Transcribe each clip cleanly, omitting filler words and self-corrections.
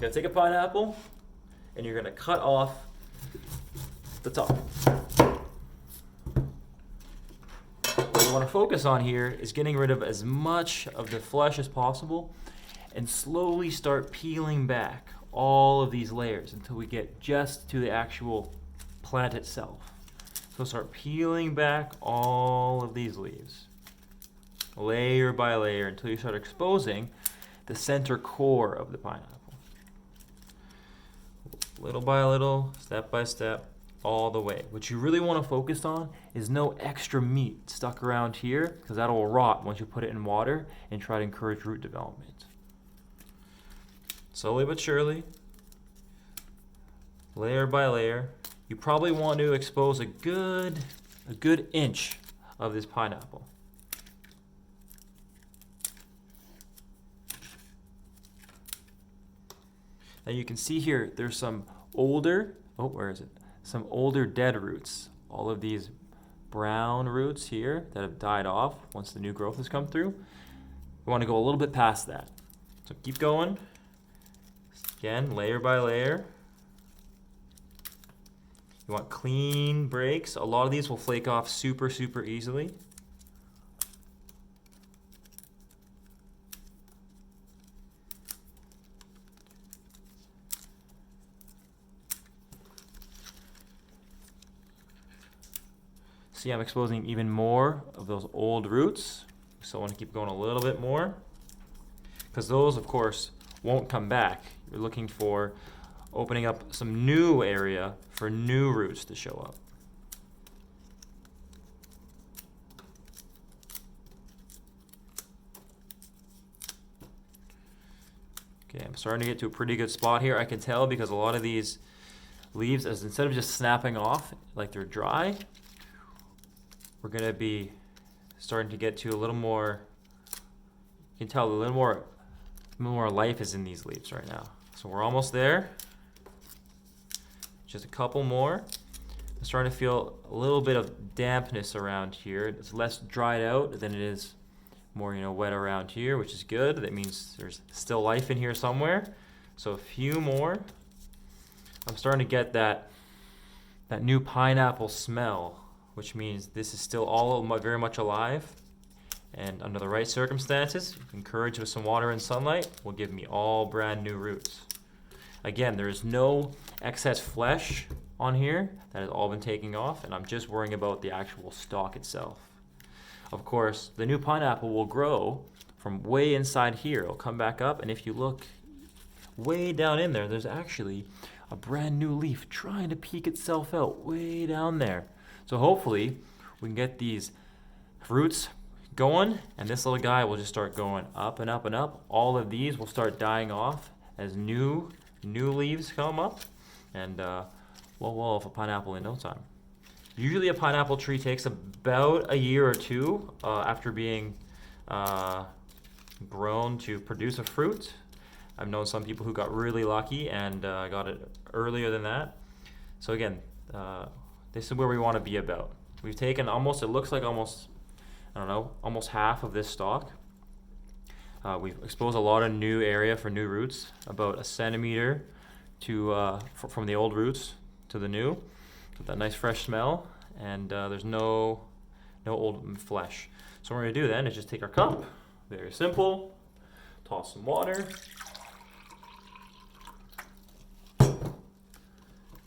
Gonna take a pineapple and you're gonna cut off the top. What you want to focus on here is getting rid of as much of the flesh as possible and slowly start peeling back all of these layers until we get just to the actual plant itself. So start peeling back all of these leaves, layer by layer, until you start exposing the center core of the pineapple. Little by little, step by step, all the way. What you really want to focus on is no extra meat stuck around here, because that will rot once you put it in water and try to encourage root development. Slowly but surely, layer by layer, you probably want to expose a good inch of this pineapple. Now you can see here, there's some older, some older dead roots. All of these brown roots here that have died off once the new growth has come through. We want to go a little bit past that. So keep going. Again, layer by layer. You want clean breaks. A lot of these will flake off super easily. See, I'm exposing even more of those old roots. So I want to keep going a little bit more, because those, of course, won't come back. You're looking for opening up some new area for new roots to show up. Okay, I'm starting to get to a pretty good spot here. I can tell because a lot of these leaves, as instead of just snapping off like they're dry, we're going to be starting to get to a little more, you can tell a little more life is in these leaves right now. So we're almost there. Just a couple more. I'm starting to feel a little bit of dampness around here. It's less dried out than it is more, wet around here, which is good. That means there's still life in here somewhere. So a few more. I'm starting to get that new pineapple smell, which means this is still all very much alive. And under the right circumstances, encouraged with some water and sunlight, will give me all brand new roots. Again, there is no excess flesh on here. That has all been taken off, and I'm just worrying about the actual stalk itself. Of course, the new pineapple will grow from way inside here. It'll come back up, and if you look way down in there, there's actually a brand new leaf trying to peek itself out way down there. So hopefully we can get these roots going, and this little guy will just start going up and up and up. All of these will start dying off as new leaves come up, and we'll have a pineapple in no time. Usually a pineapple tree takes about a year or two after being grown to produce a fruit. I've known some people who got really lucky and got it earlier than that. So again, this is where we want to be about. We've taken almost half of this stalk. We've exposed a lot of new area for new roots, about a centimeter from the old roots to the new, with that nice fresh smell, and there's no old flesh. So what we're going to do then is just take our cup, very simple, toss some water,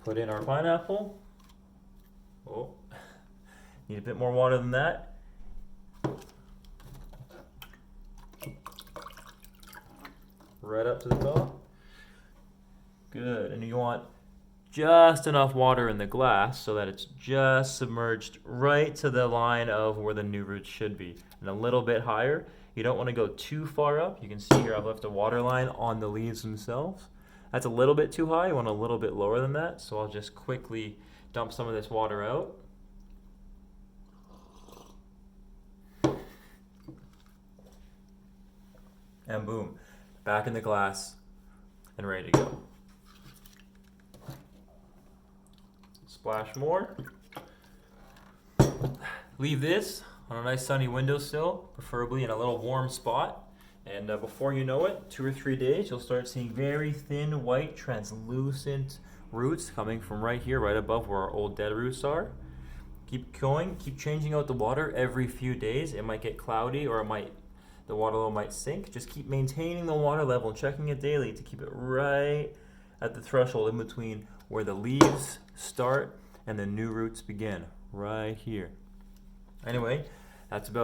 put in our pineapple. Oh, need a bit more water than that. Right up to the top. Good, and you want just enough water in the glass so that it's just submerged right to the line of where the new roots should be, and a little bit higher. You don't want to go too far up. You can see here I've left a water line on the leaves themselves. That's a little bit too high. You want a little bit lower than that. So I'll just quickly dump some of this water out. And boom, back in the glass and ready to go. Splash more. Leave this on a nice sunny windowsill, preferably in a little warm spot. And before you know it, 2 or 3 days, you'll start seeing very thin, white, translucent roots coming from right here, right above where our old dead roots are. Keep going, keep changing out the water every few days. It might get cloudy or the water level might sink. Just keep maintaining the water level and checking it daily to keep it right at the threshold in between where the leaves start and the new roots begin, right here. Anyway, that's about it.